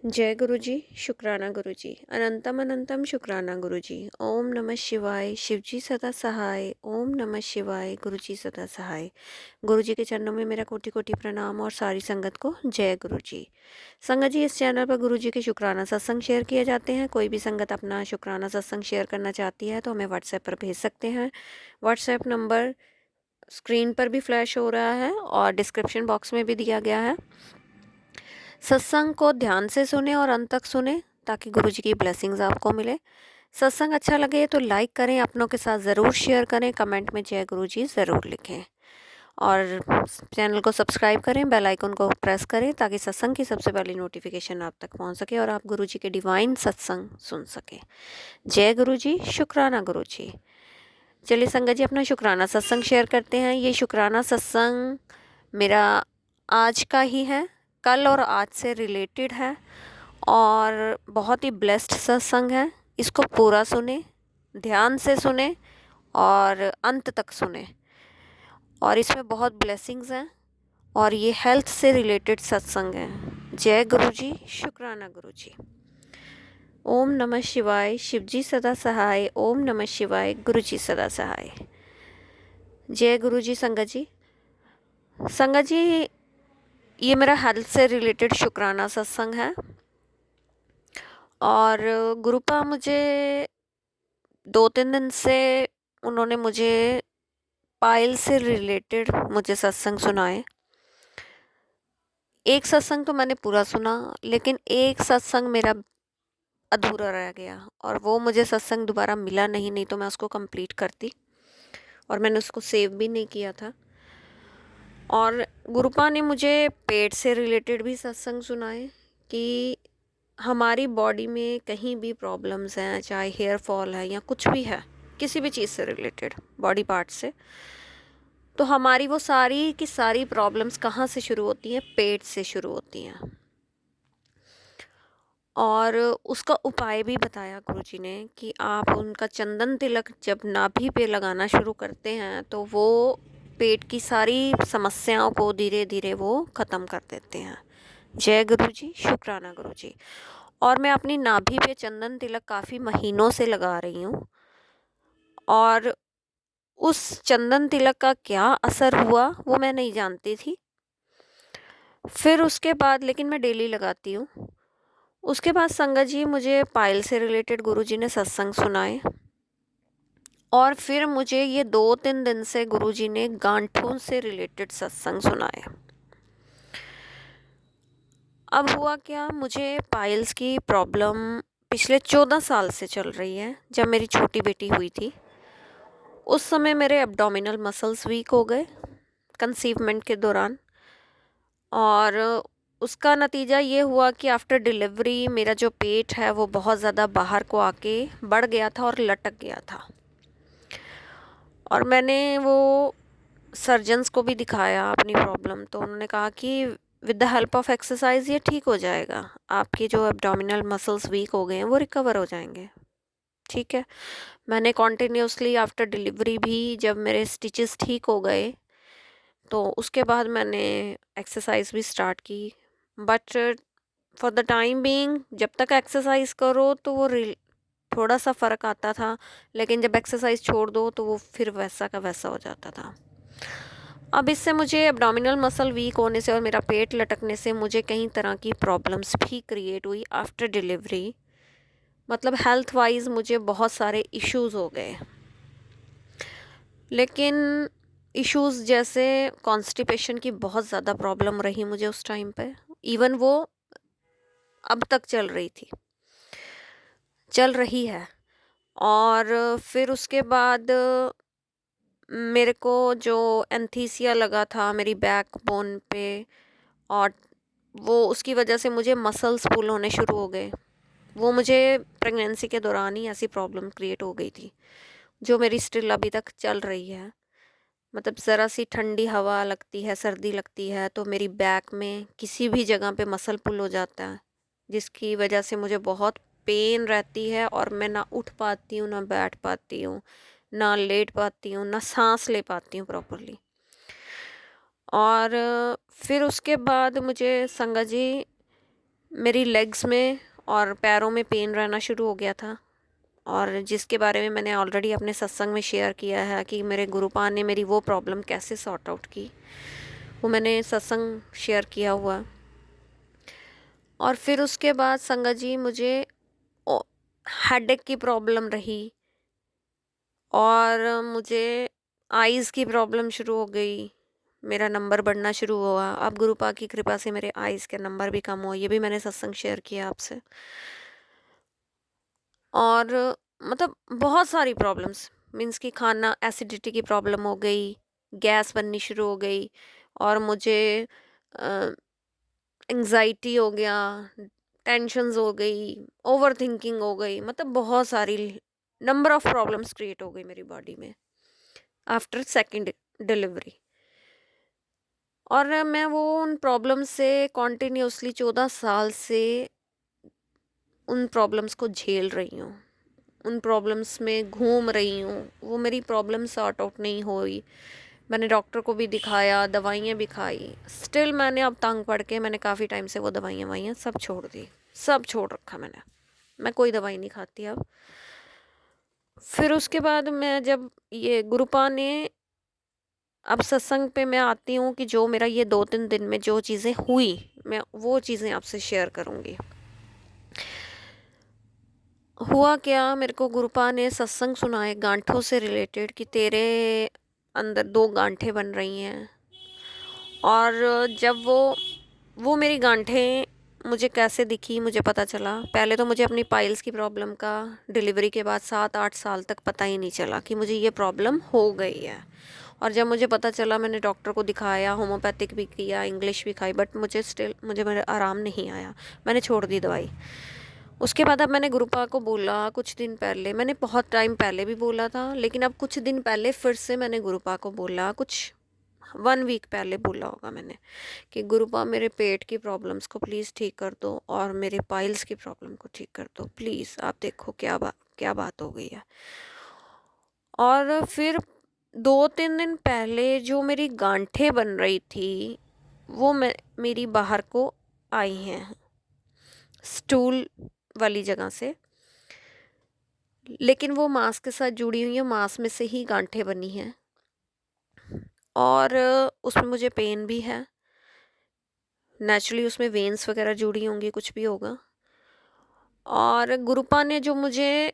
जय गुरु जी। शुक्राना गुरु जी। अनंतम अनंतम शुक्राना गुरु जी। ओम नमः शिवाय। शिव जी सदा सहाय। ओम नमः शिवाय। गुरु जी सदा सहाय। गुरु जी के चरणों में मेरा कोटि कोटि प्रणाम और सारी संगत को जय गुरु जी। संगत जी, इस चैनल पर गुरु जी के शुक्राना सत्संग शेयर किए जाते हैं। कोई भी संगत अपना शुक्राना सत्संग शेयर करना चाहती है तो हमें व्हाट्सएप पर भेज सकते हैं। व्हाट्सएप नंबर स्क्रीन पर भी फ्लैश हो रहा है और डिस्क्रिप्शन बॉक्स में भी दिया गया है। सत्संग को ध्यान से सुने और अंत तक सुने ताकि गुरु जी की ब्लेसिंग्स आपको मिले। सत्संग अच्छा लगे तो लाइक करें, अपनों के साथ ज़रूर शेयर करें, कमेंट में जय गुरु जी ज़रूर लिखें और चैनल को सब्सक्राइब करें, बेल आइकन को प्रेस करें ताकि सत्संग की सबसे पहली नोटिफिकेशन आप तक पहुंच सके और आप गुरु जी के डिवाइन सत्संग सुन सकें। जय गुरु जी। शुक्राना गुरु जी। चलिए संगत जी, अपना शुक्राना सत्संग शेयर करते हैं। ये शुक्राना सत्संग मेरा आज का ही है, कल और आज से रिलेटेड है और बहुत ही ब्लेस्ड सत्संग है। इसको पूरा सुने, ध्यान से सुने और अंत तक सुने और इसमें बहुत ब्लेसिंग्स हैं और ये हेल्थ से रिलेटेड सत्संग है। जय गुरु जी। शुक्राना गुरु जी। ओम नमः शिवाय। शिव जी सदा सहाय। ओम नमः शिवाय। गुरु जी सदा सहाय। जय गुरु जी। संगत जी, संगत जी, ये मेरा हेल्थ से रिलेटेड शुक्राना सत्संग है और गुरुपा मुझे 2-3 दिन से उन्होंने मुझे पाइल से रिलेटेड मुझे सत्संग सुनाए। एक सत्संग तो मैंने पूरा सुना, लेकिन एक सत्संग मेरा अधूरा रह गया और वो मुझे सत्संग दोबारा मिला नहीं तो मैं उसको कंप्लीट करती और मैंने उसको सेव भी नहीं किया था। और गुरुपा ने मुझे पेट से रिलेटेड भी सत्संग सुनाए कि हमारी बॉडी में कहीं भी प्रॉब्लम्स हैं, चाहे हेयर फॉल है या कुछ भी है, किसी भी चीज़ से रिलेटेड बॉडी पार्ट से, तो हमारी वो सारी की सारी प्रॉब्लम्स कहाँ से शुरू होती हैं? पेट से शुरू होती हैं। और उसका उपाय भी बताया गुरुजी ने कि आप उनका चंदन तिलक जब नाभि पे लगाना शुरू करते हैं तो वो पेट की सारी समस्याओं को धीरे धीरे वो ख़त्म कर देते हैं। जय गुरु जी। शुक्राना गुरु जी। और मैं अपनी नाभि पे चंदन तिलक काफ़ी महीनों से लगा रही हूँ और उस चंदन तिलक का क्या असर हुआ वो मैं नहीं जानती थी। फिर उसके बाद लेकिन मैं डेली लगाती हूँ। उसके बाद संगत जी, मुझे पाइल से रिलेटेड गुरुजी ने सत्संग सुनाए और फिर मुझे ये 2-3 दिन से गुरुजी ने गांठों से रिलेटेड सत्संग सुनाए। अब हुआ क्या, मुझे पाइल्स की प्रॉब्लम पिछले 14 साल से चल रही है। जब मेरी छोटी बेटी हुई थी उस समय मेरे एब्डोमिनल मसल्स वीक हो गए कंसीवमेंट के दौरान और उसका नतीजा ये हुआ कि आफ्टर डिलीवरी मेरा जो पेट है वो बहुत ज़्यादा बाहर को आके बढ़ गया था और लटक गया था। और मैंने वो सर्जन्स को भी दिखाया अपनी प्रॉब्लम, तो उन्होंने कहा कि with the help of exercise ये ठीक हो जाएगा, आपके जो एब्डोमिनल मसल्स वीक हो गए हैं वो रिकवर हो जाएंगे। ठीक है, मैंने कॉन्टिन्यूसली आफ्टर डिलीवरी भी जब मेरे स्टिचेस ठीक हो गए तो उसके बाद मैंने एक्सरसाइज भी स्टार्ट की। But for the time being जब तक एक्सरसाइज करो तो वो थोड़ा सा फ़र्क आता था, लेकिन जब एक्सरसाइज छोड़ दो तो वो फिर वैसा का वैसा हो जाता था। अब इससे मुझे एब्डोमिनल मसल वीक होने से और मेरा पेट लटकने से मुझे कई तरह की प्रॉब्लम्स भी क्रिएट हुई आफ्टर डिलीवरी। मतलब हेल्थ वाइज मुझे बहुत सारे इश्यूज हो गए, लेकिन इश्यूज जैसे कॉन्स्टिपेशन की बहुत ज़्यादा प्रॉब्लम रही मुझे उस टाइम पे। इवन वो अब तक चल रही है। और फिर उसके बाद मेरे को जो एंथीसिया लगा था मेरी बैक बोन पे, और वो उसकी वजह से मुझे मसल्स पुल होने शुरू हो गए। वो मुझे प्रेगनेंसी के दौरान ही ऐसी प्रॉब्लम क्रिएट हो गई थी जो मेरी स्टिल अभी तक चल रही है। मतलब ज़रा सी ठंडी हवा लगती है, सर्दी लगती है तो मेरी बैक में किसी भी जगह पे मसल पुल हो जाता है, जिसकी वजह से मुझे बहुत पेन रहती है और मैं ना उठ पाती हूँ, ना बैठ पाती हूँ, ना लेट पाती हूँ, ना सांस ले पाती हूँ प्रॉपरली। और फिर उसके बाद मुझे संगा जी मेरी लेग्स में और पैरों में पेन रहना शुरू हो गया था, और जिसके बारे में मैंने ऑलरेडी अपने सत्संग में शेयर किया है कि मेरे गुरुपा ने मेरी वो प्रॉब्लम कैसे सॉर्ट आउट की, वो मैंने सत्संग शेयर किया हुआ। और फिर उसके बाद संगत जी मुझे हेडेक की प्रॉब्लम रही, और मुझे आइज़ की प्रॉब्लम शुरू हो गई, मेरा नंबर बढ़ना शुरू हुआ। अब गुरुपा की कृपा से मेरे आइज़ के नंबर भी कम हुआ, ये भी मैंने सत्संग शेयर किया आपसे। और मतलब बहुत सारी प्रॉब्लम्स, मीन्स कि खाना एसिडिटी की प्रॉब्लम हो गई, गैस बननी शुरू हो गई, और मुझे एंग्जाइटी हो गया, टेंशन्स हो गई, ओवर थिंकिंग हो गई, मतलब बहुत सारी नंबर ऑफ प्रॉब्लम्स क्रिएट हो गई मेरी बॉडी में आफ्टर सेकेंड डिलीवरी। और मैं वो उन प्रॉब्लम्स से कॉन्टिन्यूसली 14 साल से उन प्रॉब्लम्स को झेल रही हूँ, उन प्रॉब्लम्स में घूम रही हूँ। वो मेरी प्रॉब्लम सॉर्ट आउट नहीं हुई। मैंने डॉक्टर को भी दिखाया, दवाइयाँ भी खाई, स्टिल मैंने अब तंग पड़ के मैंने काफ़ी टाइम से वो दवाइयाँ वाइयाँ सब छोड़ दी, सब छोड़ रखा मैंने। मैं कोई दवाई नहीं खाती अब। फिर उसके बाद मैं जब ये गुरुपा ने, अब सत्संग पे मैं आती हूँ कि जो मेरा ये 2-3 दिन में जो चीज़ें हुई, मैं वो चीज़ें आपसे शेयर करूँगी। हुआ क्या, मेरे को गुरुपा ने सत्संग सुनाए गांठों से रिलेटेड कि तेरे अंदर 2 गांठें बन रही हैं। और जब वो मेरी गांठें मुझे कैसे दिखी, मुझे पता चला। पहले तो मुझे अपनी पाइल्स की प्रॉब्लम का डिलीवरी के बाद 7-8 साल तक पता ही नहीं चला कि मुझे ये प्रॉब्लम हो गई है। और जब मुझे पता चला, मैंने डॉक्टर को दिखाया, होम्योपैथिक भी किया, इंग्लिश भी खाई, बट मुझे मेरा आराम नहीं आया। मैंने छोड़ दी दवाई। उसके बाद अब मैंने गुरुपा को बोला कुछ दिन पहले, मैंने बहुत टाइम पहले भी बोला था, लेकिन अब कुछ दिन पहले फिर से मैंने गुरुपा को बोला, कुछ 1 वीक पहले बोला होगा मैंने, कि गुरुपा मेरे पेट की प्रॉब्लम्स को प्लीज़ ठीक कर दो, और मेरे पाइल्स की प्रॉब्लम को ठीक कर दो प्लीज़। आप देखो क्या बात हो गई है। और फिर 2-3 दिन पहले जो मेरी गांठें बन रही थी, वो मेरी बाहर को आई हैं, स्टूल वाली जगह से, लेकिन वो मांस के साथ जुड़ी हुई है, मांस में से ही गांठें बनी हैं। और उसमें मुझे पेन भी है, नेचुरली उसमें वेन्स वगैरह जुड़ी होंगी, कुछ भी होगा। और गुरुपा ने जो मुझे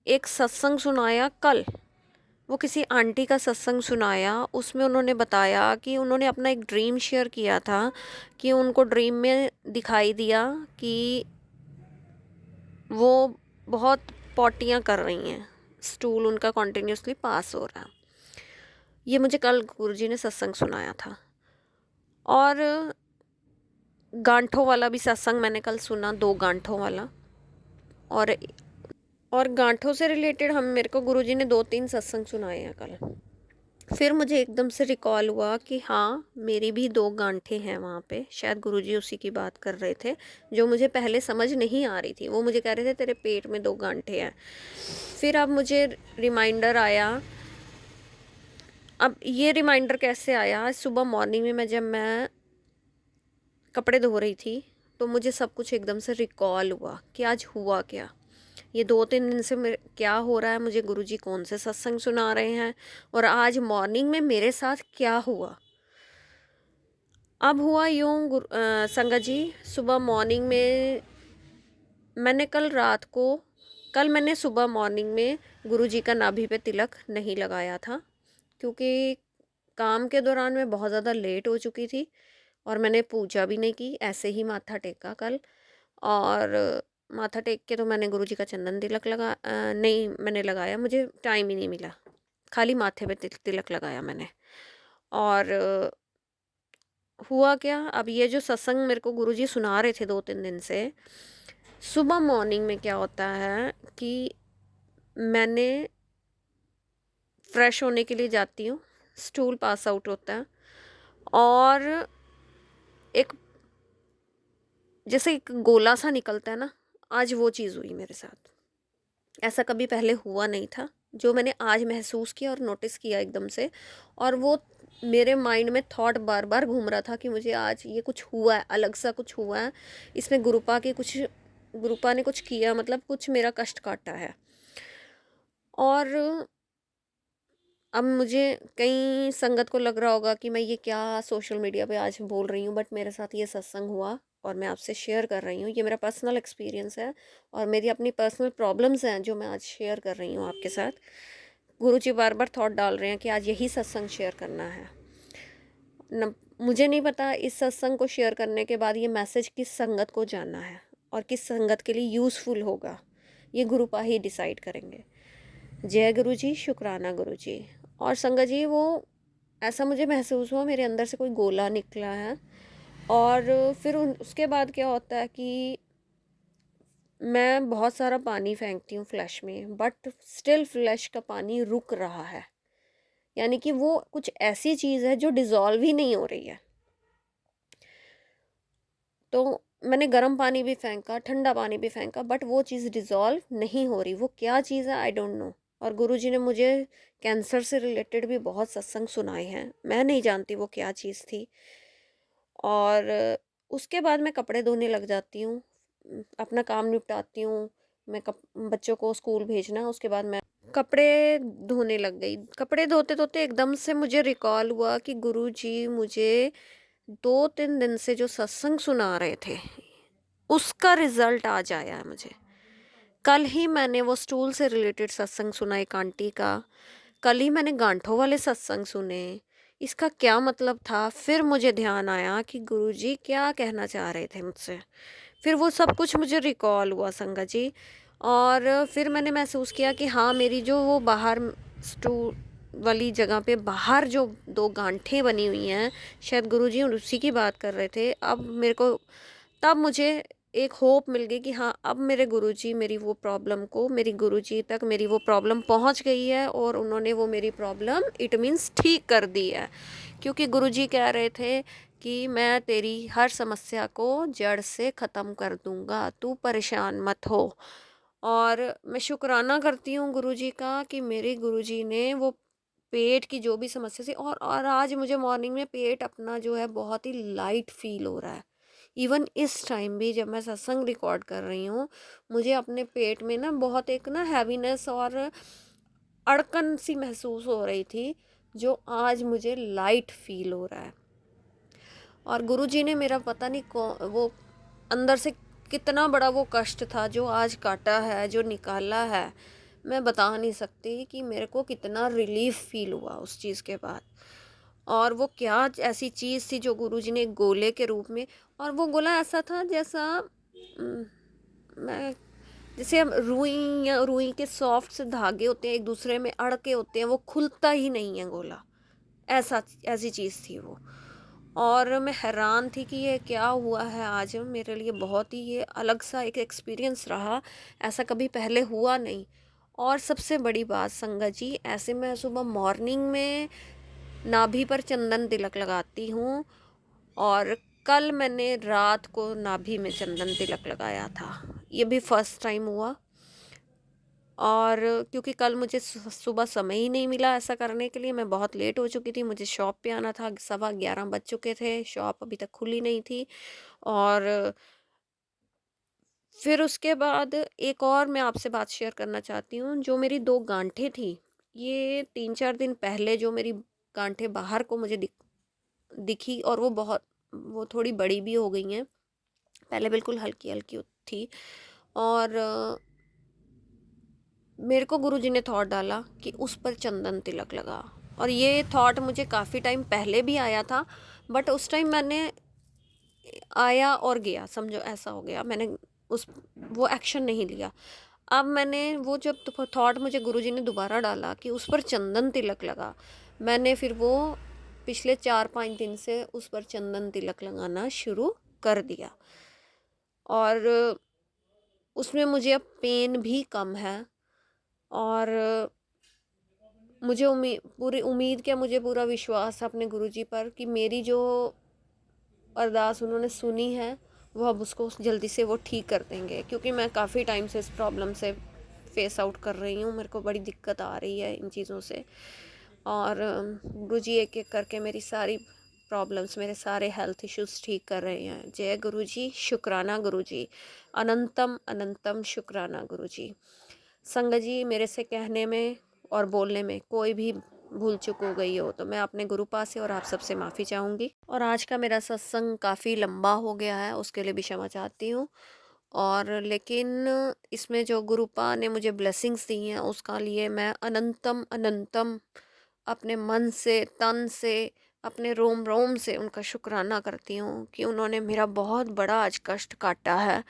एक सत्संग सुनाया कल, वो किसी आंटी का सत्संग सुनाया, उसमें उन्होंने बताया कि उन्होंने अपना एक ड्रीम शेयर किया था कि उनको ड्रीम में दिखाई दिया कि वो बहुत पॉटियाँ कर रही हैं, स्टूल उनका कॉन्टिन्यूसली पास हो रहा है। ये मुझे कल गुरुजी ने सत्संग सुनाया था। और गांठों वाला भी सत्संग मैंने कल सुना, 2 गांठों वाला। और गांठों से रिलेटेड मेरे को गुरुजी ने 2-3 सत्संग सुनाए हैं कल। फिर मुझे एकदम से रिकॉल हुआ कि हाँ, मेरी भी 2 गांठें हैं वहाँ पे। शायद गुरुजी उसी की बात कर रहे थे, जो मुझे पहले समझ नहीं आ रही थी। वो मुझे कह रहे थे तेरे पेट में 2 गांठें हैं। फिर अब मुझे रिमाइंडर आया। अब ये रिमाइंडर कैसे आया, सुबह मॉर्निंग में जब मैं कपड़े धो रही थी, तो मुझे सब कुछ एकदम से रिकॉल हुआ कि आज हुआ क्या। ये 2-3 दिन से मेरे क्या हो रहा है, मुझे गुरुजी कौन से सत्संग सुना रहे हैं, और आज मॉर्निंग में मेरे साथ क्या हुआ। अब हुआ यूँ संगत जी, सुबह मॉर्निंग में मैंने कल मैंने सुबह मॉर्निंग में गुरुजी का नाभि पे तिलक नहीं लगाया था, क्योंकि काम के दौरान मैं बहुत ज़्यादा लेट हो चुकी थी, और मैंने पूजा भी नहीं की, ऐसे ही माथा टेका कल। और माथा टेक के तो मैंने गुरुजी का चंदन तिलक नहीं मैंने लगाया, मुझे टाइम ही नहीं मिला, खाली माथे पे तिलक लगाया मैंने। और हुआ क्या, अब ये जो सत्संग मेरे को गुरुजी सुना रहे थे 2-3 दिन से, सुबह मॉर्निंग में क्या होता है कि मैंने फ्रेश होने के लिए जाती हूँ, स्टूल पास आउट होता है, और एक जैसे एक गोला सा निकलता है ना, आज वो चीज़ हुई मेरे साथ। ऐसा कभी पहले हुआ नहीं था, जो मैंने आज महसूस किया और नोटिस किया एकदम से। और वो मेरे माइंड में थॉट बार बार घूम रहा था कि मुझे आज ये कुछ हुआ है, अलग सा कुछ हुआ है, इसमें गुरुपा ने कुछ किया, मतलब कुछ मेरा कष्ट काटा है। और अब मुझे कई संगत को लग रहा होगा कि मैं ये क्या सोशल मीडिया पे आज बोल रही हूँ, बट मेरे साथ ये सत्संग हुआ और मैं आपसे शेयर कर रही हूँ। ये मेरा पर्सनल एक्सपीरियंस है और मेरी अपनी पर्सनल प्रॉब्लम्स हैं जो मैं आज शेयर कर रही हूँ आपके साथ। गुरुजी बार बार थॉट डाल रहे हैं कि आज यही सत्संग शेयर करना है न। मुझे नहीं पता इस सत्संग को शेयर करने के बाद ये मैसेज किस संगत को जाना है और किस संगत के लिए यूज़फुल होगा, ये गुरुपा ही डिसाइड करेंगे। जय गुरु जी, शुक्राना गुरु जी। और संगत जी, वो ऐसा मुझे महसूस हुआ मेरे अंदर से कोई गोला निकला है। और फिर उसके बाद क्या होता है कि मैं बहुत सारा पानी फेंकती हूँ फ्लैश में, बट स्टिल फ्लैश का पानी रुक रहा है। यानी कि वो कुछ ऐसी चीज़ है जो डिज़ोल्व ही नहीं हो रही है। तो मैंने गर्म पानी भी फेंका, ठंडा पानी भी फेंका, बट वो चीज़ डिज़ोल्व नहीं हो रही। वो क्या चीज़ है, आई डोंट नो। और गुरुजी ने मुझे कैंसर से रिलेटेड भी बहुत सत्संग सुनाए हैं, मैं नहीं जानती वो क्या चीज़ थी। और उसके बाद मैं कपड़े धोने लग जाती हूँ, अपना काम निपटाती हूँ। मैं बच्चों को स्कूल भेजना, उसके बाद मैं कपड़े धोने लग गई। कपड़े धोते धोते एकदम से मुझे रिकॉल हुआ कि गुरुजी मुझे 2-3 दिन से जो सत्संग सुना रहे थे उसका रिजल्ट आज आया है मुझे। कल ही मैंने वो स्टूल से रिलेटेड सत्संग सुना एक आंटी का, कल ही मैंने गांठों वाले सत्संग सुने। इसका क्या मतलब था, फिर मुझे ध्यान आया कि गुरुजी क्या कहना चाह रहे थे मुझसे। फिर वो सब कुछ मुझे रिकॉल हुआ संगत जी। और फिर मैंने महसूस किया कि हाँ, मेरी जो वो बाहर स्टूल वाली जगह पे बाहर जो 2 गांठें बनी हुई हैं, शायद गुरुजी उसी की बात कर रहे थे। अब मेरे को तब मुझे एक होप मिल गई कि हाँ, अब मेरे गुरुजी मेरी वो प्रॉब्लम को, मेरी गुरुजी तक मेरी वो प्रॉब्लम पहुंच गई है और उन्होंने वो मेरी प्रॉब्लम इट मीन्स ठीक कर दी है। क्योंकि गुरुजी कह रहे थे कि मैं तेरी हर समस्या को जड़ से ख़त्म कर दूंगा, तू परेशान मत हो। और मैं शुक्राना करती हूँ गुरुजी का कि मेरे गुरुजी ने वो पेट की जो भी समस्या थी, और आज मुझे मॉर्निंग में पेट अपना जो है बहुत ही लाइट फील हो रहा है। इवन इस टाइम भी जब मैं सत्संग रिकॉर्ड कर रही हूँ, मुझे अपने पेट में ना बहुत एक ना हैवीनेस और अड़कन सी महसूस हो रही थी, जो आज मुझे लाइट फील हो रहा है। और गुरुजी ने मेरा पता नहीं वो अंदर से कितना बड़ा वो कष्ट था जो आज काटा है, जो निकाला है। मैं बता नहीं सकती कि मेरे को कितना रिलीफ फील हुआ उस चीज़ के बाद। और वो क्या ऐसी चीज़ थी जो गुरुजी ने गोले के रूप में, और वो गोला ऐसा था जैसा मैं जैसे हम रुई या रुई के सॉफ्ट से धागे होते हैं एक दूसरे में अड़के होते हैं, वो खुलता ही नहीं है गोला, ऐसा ऐसी चीज़ थी वो। और मैं हैरान थी कि ये क्या हुआ है आज मेरे लिए। बहुत ही ये अलग सा एक एक्सपीरियंस रहा, ऐसा कभी पहले हुआ नहीं। और सबसे बड़ी बात संगत जी, ऐसे मैं सुबह मॉर्निंग में नाभि पर चंदन तिलक लगाती हूँ, और कल मैंने रात को नाभि में चंदन तिलक लगाया था। ये भी फर्स्ट टाइम हुआ। और क्योंकि कल मुझे सुबह समय ही नहीं मिला ऐसा करने के लिए, मैं बहुत लेट हो चुकी थी, मुझे शॉप पे आना था, 11:15 बज चुके थे, शॉप अभी तक खुली नहीं थी। और फिर उसके बाद एक और मैं आपसे बात शेयर करना चाहती हूँ। जो मेरी 2 गांठें थी, ये 3-4 दिन पहले जो मेरी गांठें बाहर को मुझे दिखी, और वो थोड़ी बड़ी भी हो गई हैं। पहले बिल्कुल हल्की हल्की थी। और मेरे को गुरुजी ने थॉट डाला कि उस पर चंदन तिलक लगा। और ये थॉट मुझे काफ़ी टाइम पहले भी आया था, बट उस टाइम मैंने आया और गया, समझो ऐसा हो गया, मैंने उस वो एक्शन नहीं लिया। अब मैंने वो जब थॉट मुझे गुरुजी ने दोबारा डाला कि उस पर चंदन तिलक लगा, मैंने फिर वो पिछले 4-5 दिन से उस पर चंदन तिलक लगाना शुरू कर दिया। और उसमें मुझे अब पेन भी कम है। और मुझे पूरी उम्मीद, क्या मुझे पूरा विश्वास है अपने गुरुजी पर कि मेरी जो अरदास उन्होंने सुनी है वो अब उसको जल्दी से वो ठीक कर देंगे। क्योंकि मैं काफ़ी टाइम से इस प्रॉब्लम से फेस आउट कर रही हूँ, मेरे को बड़ी दिक्कत आ रही है इन चीज़ों से। और गुरुजी एक-एक करके मेरी सारी प्रॉब्लम्स, मेरे सारे हेल्थ इश्यूज़ ठीक कर रहे हैं। जय गुरुजी, शुक्राना गुरुजी, अनंतम अनंतम शुक्राना गुरुजी। संगत जी, मेरे से कहने में और बोलने में कोई भी भूल चूक हो गई हो तो मैं अपने गुरुपा से और आप सबसे माफ़ी चाहूँगी। और आज का मेरा सत्संग काफ़ी लंबा हो गया है, उसके लिए भी क्षमा चाहती हूँ। और लेकिन इसमें जो गुरुपा ने मुझे ब्लेसिंग्स दी हैं उसका लिए मैं अनंतम अनंतम अपने मन से, तन से, अपने रोम रोम से उनका शुक्राना करती हूँ कि उन्होंने मेरा बहुत बड़ा आज कष्ट काटा है।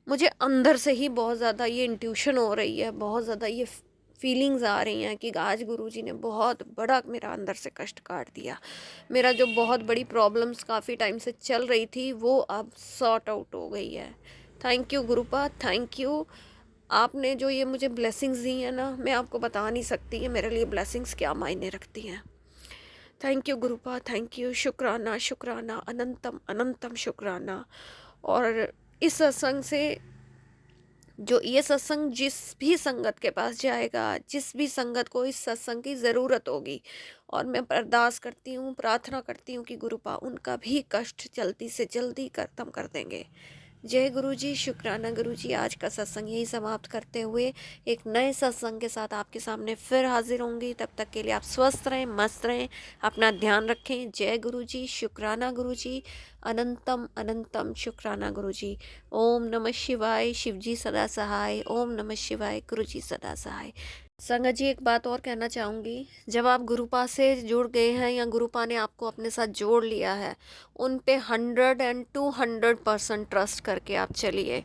मुझे अंदर से ही बहुत ज़्यादा ये इंट्यूशन हो रही है, बहुत ज़्यादा ये फीलिंग्स आ रही हैं कि आज गुरुजी ने बहुत बड़ा मेरा अंदर से कष्ट काट दिया। मेरा जो बहुत बड़ी प्रॉब्लम्स काफ़ी टाइम से चल रही थी वो अब सॉर्ट आउट हो गई है। Thank you गुरुपा, thank you. आपने जो ये मुझे ब्लेसिंग्स दी हैं ना, मैं आपको बता नहीं सकती है मेरे लिए ब्लेसिंग्स क्या मायने रखती हैं। थैंक यू गुरुपा, थैंक यू, शुक्राना शुक्राना, अनंतम अनंतम शुक्राना। और इस सत्संग से जो ये सत्संग जिस भी संगत के पास जाएगा, जिस भी संगत को इस सत्संग की ज़रूरत होगी, और मैं अरदास करती हूँ, प्रार्थना करती हूँ कि गुरुपा उनका भी कष्ट जल्दी से जल्दी खत्म कर देंगे। जय गुरुजी, शुक्राना गुरुजी। आज का सत्संग यही समाप्त करते हुए एक नए सत्संग के साथ आपके सामने फिर हाजिर होंगी। तब तक के लिए आप स्वस्थ रहें, मस्त रहें, अपना ध्यान रखें। जय गुरुजी, शुक्राना गुरुजी, अनंतम अनंतम शुक्राना गुरुजी। ओम नमः शिवाय, शिवजी सदा सहाय। ओम नमः शिवाय, गुरुजी सदा सहाय। संगत जी, एक बात और कहना चाहूँगी। जब आप गुरुपा से जुड़ गए हैं या गुरुपा ने आपको अपने साथ जोड़ लिया है, उन पे 100% ट्रस्ट करके आप चलिए।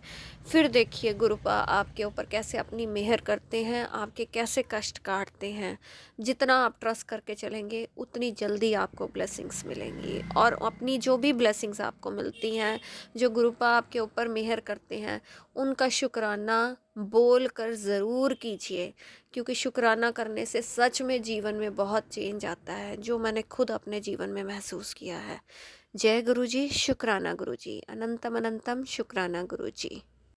फिर देखिए गुरुपा आपके ऊपर कैसे अपनी मेहर करते हैं, आपके कैसे कष्ट काटते हैं। जितना आप ट्रस्ट करके चलेंगे उतनी जल्दी आपको ब्लेसिंग्स मिलेंगी। और अपनी जो भी ब्लेसिंग्स आपको मिलती हैं, जो गुरुपा आपके ऊपर मेहर करते हैं, उनका शुक्राना बोल कर ज़रूर कीजिए, क्योंकि शुक्राना करने से सच में जीवन में बहुत चेंज आता है, जो मैंने खुद अपने जीवन में महसूस किया है। जय गुरुजी, शुक्राना गुरुजी, अनंतम अनंतम शुक्राना गुरुजी।